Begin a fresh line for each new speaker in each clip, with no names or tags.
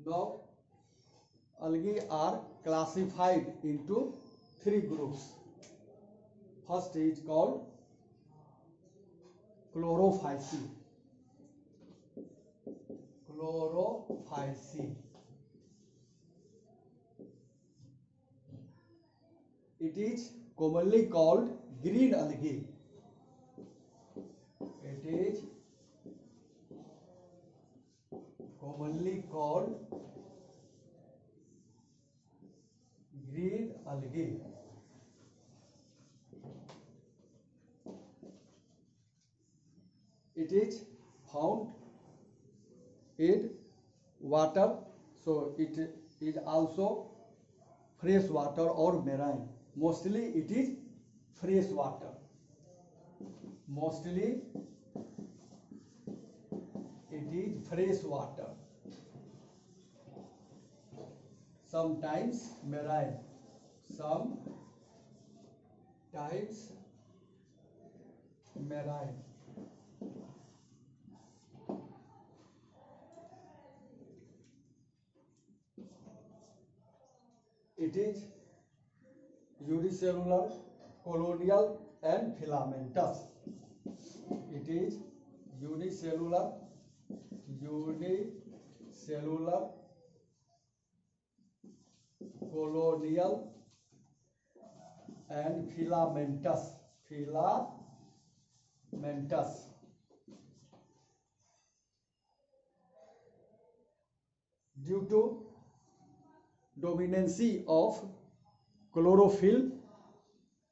Now, algae are classified into three groups. First is called chlorophyceae. Chlorophyceae. It is commonly called green algae. It is commonly called green algae. It is found in water, so it is also fresh water or marine. Mostly it is fresh water. Mostly it is fresh water. Sometimes marine. Sometimes marine. It is unicellular, colonial and filamentous. It is unicellular, colonial and filamentous. Due to dominancy of chlorophyll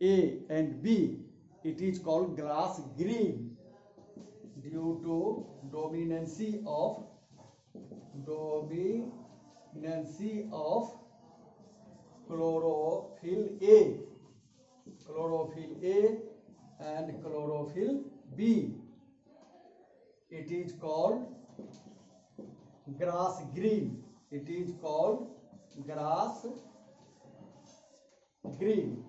A and B, it is called grass green. Due to dominancy of chlorophyll A and chlorophyll B, it is called grass green. It is called grass green.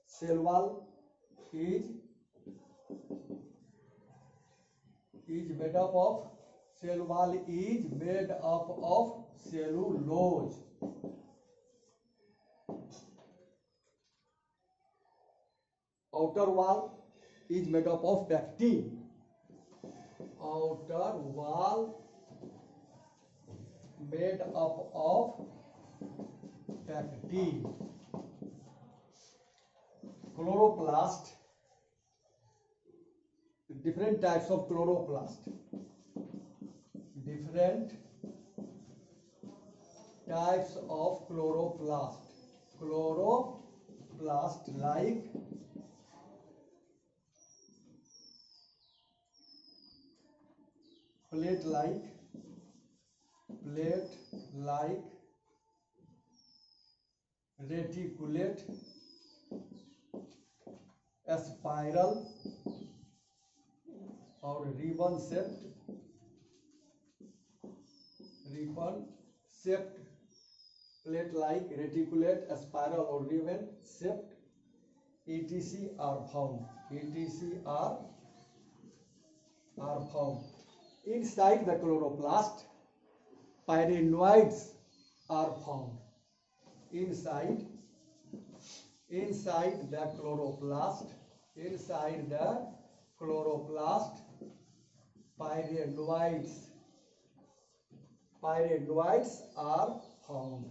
Cell wall is made up of cellulose. Outer wall is made up of pectin. Outer wall made up of pectin. Chloroplast. Different types of chloroplast. Different types of chloroplast. Chloroplast like plate-like, reticulate, spiral or ribbon-shaped, plate-like, reticulate, spiral or ribbon-shaped, etc. are found. Inside the chloroplast, pyrenoids are found. Inside the chloroplast, pyrenoids are found.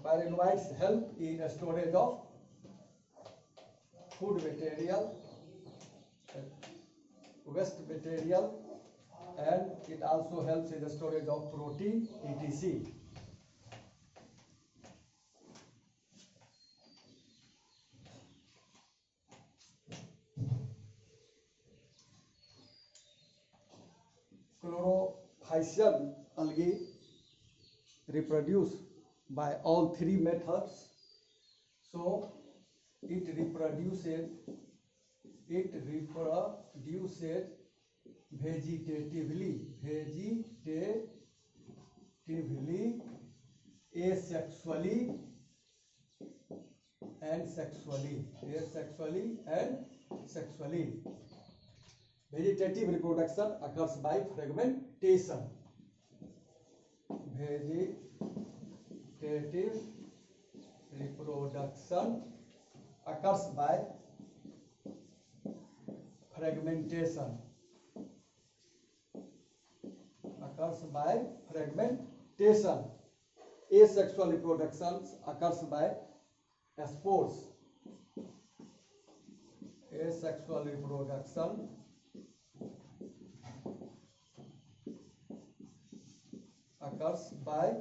Pyrenoids help in storage of food material, waste material, and it also helps in the storage of protein, etc. chlorophycean algae reproduce by all three methods. So it reproduces vegetatively, asexually and sexually. Vegetative reproduction occurs by fragmentation. Vegetative reproduction occurs by fragmentation. Asexual reproduction occurs by spores. Asexual reproduction occurs by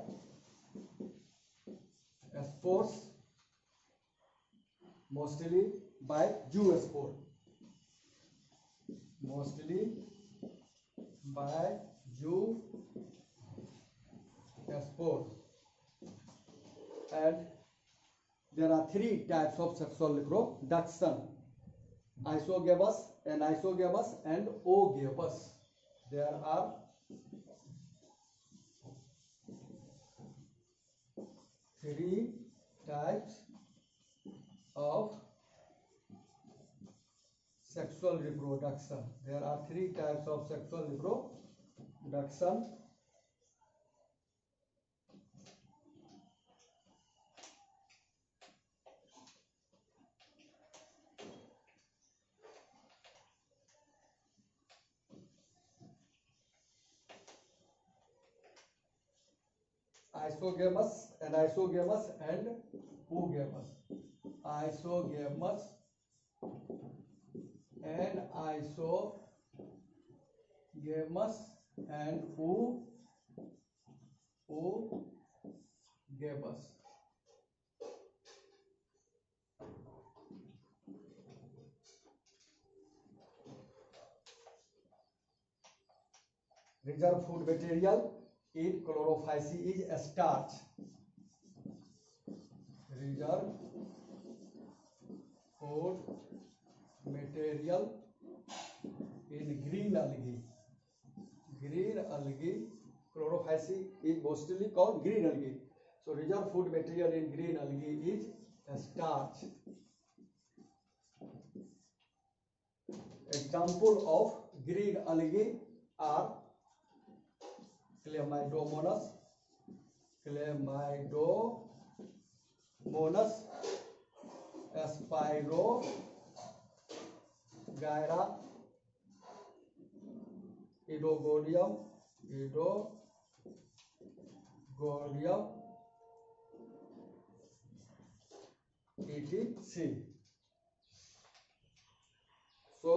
spores, mostly by zoospore. And there are three types of sexual reproduction: isogamous, anisogamous, and oogamous. There are three types of sexual reproduction. Isogamous, anisogamous, and oogamous. Isogamous, anisogamous, and oogamous. Reserve food material in chlorophyce is starch. Reserve food material in green algae. Chlorophyce is mostly called green algae. So reserve food material in green algae is starch. Example of green algae are Chlamydomonas, Spirogyra, Idogonium, etc. So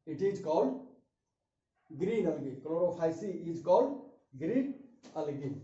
it is called green algae. Chlorophyce is called green algae.